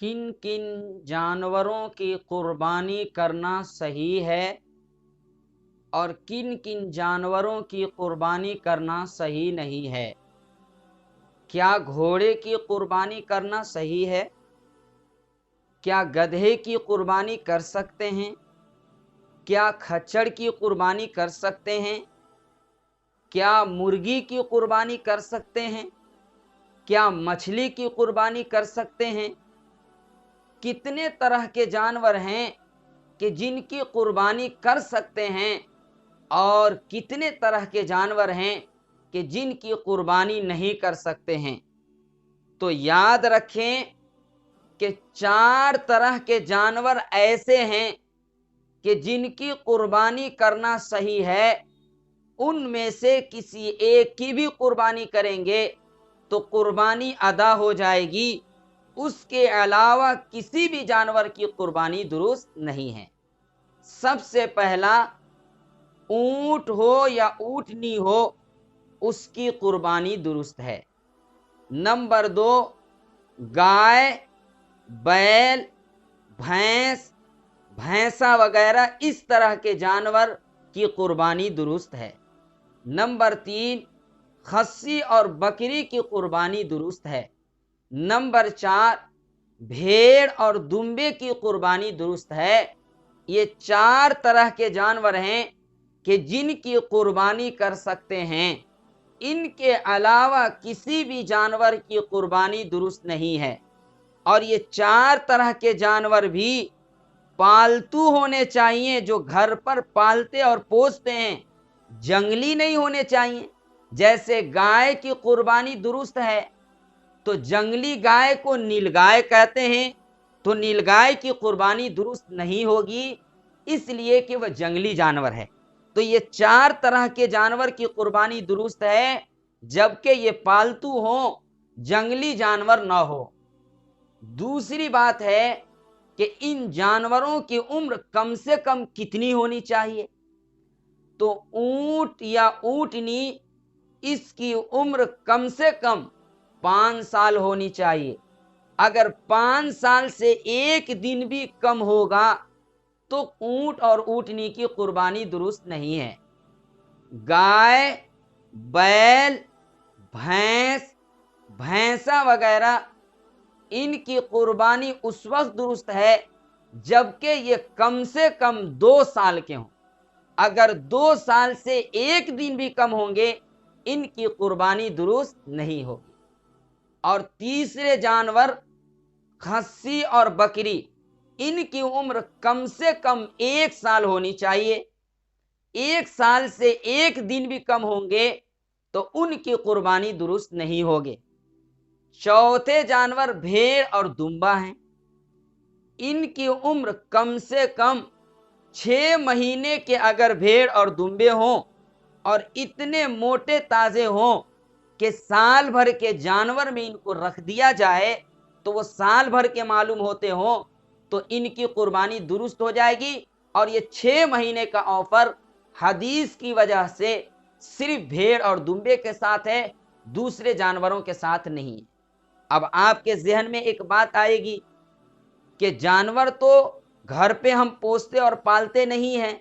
किन किन जानवरों की कुर्बानी करना सही है और किन किन जानवरों की कुर्बानी करना सही नहीं है। क्या घोड़े की कुर्बानी करना सही है? क्या गधे की कुर्बानी कर सकते हैं? क्या खच्चड़ की कुर्बानी कर सकते हैं? क्या मुर्गी की कुर्बानी कर सकते हैं? क्या मछली की कुर्बानी कर सकते हैं? कितने तरह के जानवर हैं कि जिनकी कुर्बानी कर सकते हैं और कितने तरह के जानवर हैं कि जिनकी कुर्बानी नहीं कर सकते हैं। तो याद रखें कि 4 तरह के जानवर ऐसे हैं कि जिनकी कुर्बानी करना सही है। उनमें से किसी एक की भी कुर्बानी करेंगे तो कुर्बानी अदा हो जाएगी। उसके अलावा किसी भी जानवर की कुर्बानी दुरुस्त नहीं है। सबसे पहला, ऊंट हो या ऊंटनी हो, उसकी कुर्बानी दुरुस्त है। नंबर 2, गाय, बैल, भैंस, भैंसा वगैरह इस तरह के जानवर की कुर्बानी दुरुस्त है। नंबर 3, खस्सी और बकरी की कुर्बानी दुरुस्त है। नंबर 4, भेड़ और दुम्बे की कुर्बानी दुरुस्त है। ये 4 तरह के जानवर हैं कि जिनकी कुर्बानी कर सकते हैं। इनके अलावा किसी भी जानवर की कुर्बानी दुरुस्त नहीं है। और ये 4 तरह के जानवर भी पालतू होने चाहिए, जो घर पर पालते और पोसते हैं। जंगली नहीं होने चाहिए। जैसे गाय की कुर्बानी दुरुस्त है तो जंगली गाय को नीलगाय कहते हैं, तो नीलगाय की कुर्बानी दुरुस्त नहीं होगी, इसलिए कि वह जंगली जानवर है। तो ये 4 तरह के जानवर की कुर्बानी दुरुस्त है, जबकि ये पालतू हो, जंगली जानवर ना हो। दूसरी बात है कि इन जानवरों की उम्र कम से कम कितनी होनी चाहिए। तो ऊंट या ऊंटनी, इसकी उम्र कम से कम 5 साल होनी चाहिए। अगर 5 साल से एक दिन भी कम होगा तो ऊंट और ऊंटनी की कुर्बानी दुरुस्त नहीं है। गाय, बैल, भैंस, भैंसा वगैरह इनकी कुर्बानी उस वक्त दुरुस्त है जबकि ये कम से कम 2 साल के हों। अगर 2 साल से एक दिन भी कम होंगे, इनकी कुर्बानी दुरुस्त नहीं होगी। और तीसरे जानवर, खस्सी और बकरी, इनकी उम्र कम से कम 1 साल होनी चाहिए। 1 साल से एक दिन भी कम होंगे तो उनकी कुर्बानी दुरुस्त नहीं होगी। चौथे जानवर भेड़ और दुम्बा हैं। इनकी उम्र कम से कम 6 महीने के अगर भेड़ और दुम्बे हों और इतने मोटे ताजे हों कि साल भर के जानवर में इनको रख दिया जाए तो वो साल भर के मालूम होते हों, तो इनकी कुर्बानी दुरुस्त हो जाएगी। और ये 6 महीने का ऑफर हदीस की वजह से सिर्फ भेड़ और दुम्बे के साथ है, दूसरे जानवरों के साथ नहीं है। अब आपके जहन में एक बात आएगी कि जानवर तो घर पे हम पोसते और पालते नहीं हैं,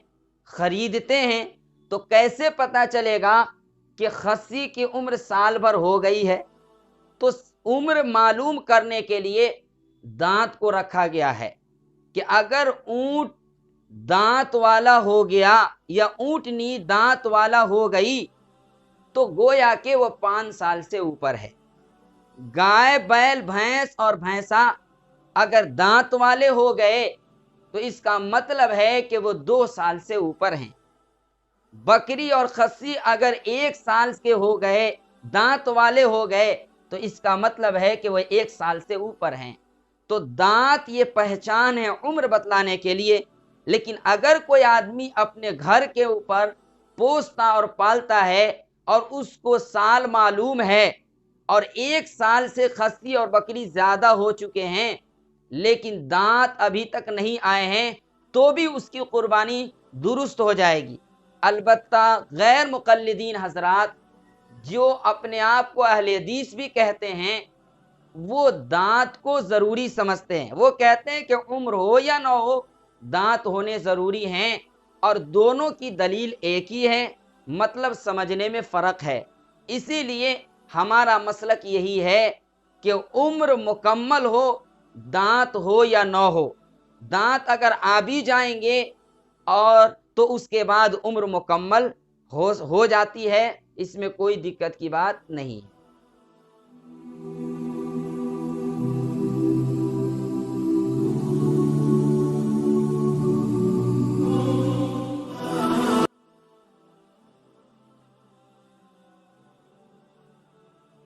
खरीदते हैं, तो कैसे पता चलेगा कि खस्सी की उम्र साल भर हो गई है। तो उम्र मालूम करने के लिए दांत को रखा गया है कि अगर ऊंट दांत वाला हो गया या ऊंटनी दांत वाला हो गई तो गोया के वो 5 साल से ऊपर है। गाय, बैल, भैंस और भैंसा अगर दांत वाले हो गए तो इसका मतलब है कि वो 2 साल से ऊपर हैं। बकरी और खस्सी अगर 1 साल के हो गए, दांत वाले हो गए, तो इसका मतलब है कि वो 1 साल से ऊपर हैं। तो दांत ये पहचान है उम्र बतलाने के लिए। लेकिन अगर कोई आदमी अपने घर के ऊपर पोसता और पालता है और उसको साल मालूम है और 1 साल से खस्सी और बकरी ज्यादा हो चुके हैं लेकिन दांत अभी तक नहीं आए हैं, तो भी उसकी कुर्बानी दुरुस्त हो जाएगी। अलबत्ता गैर मुक़ल्लिदीन हजरात, जो अपने आप को अहले हदीस भी कहते हैं, وہ دانت کو ضروری سمجھتے ہیں، وہ کہتے ہیں کہ عمر ہو یا نہ ہو دانت ہونے ضروری ہیں، اور دونوں کی دلیل ایک ہی ہے، مطلب سمجھنے میں فرق ہے۔ اسی لیے ہمارا مسلک یہی ہے کہ عمر مکمل ہو دانت ہو یا نہ ہو، دانت اگر آ بھی جائیں گے اور تو اس کے بعد عمر مکمل ہو جاتی ہے، اس میں کوئی دقت کی بات نہیں ہے۔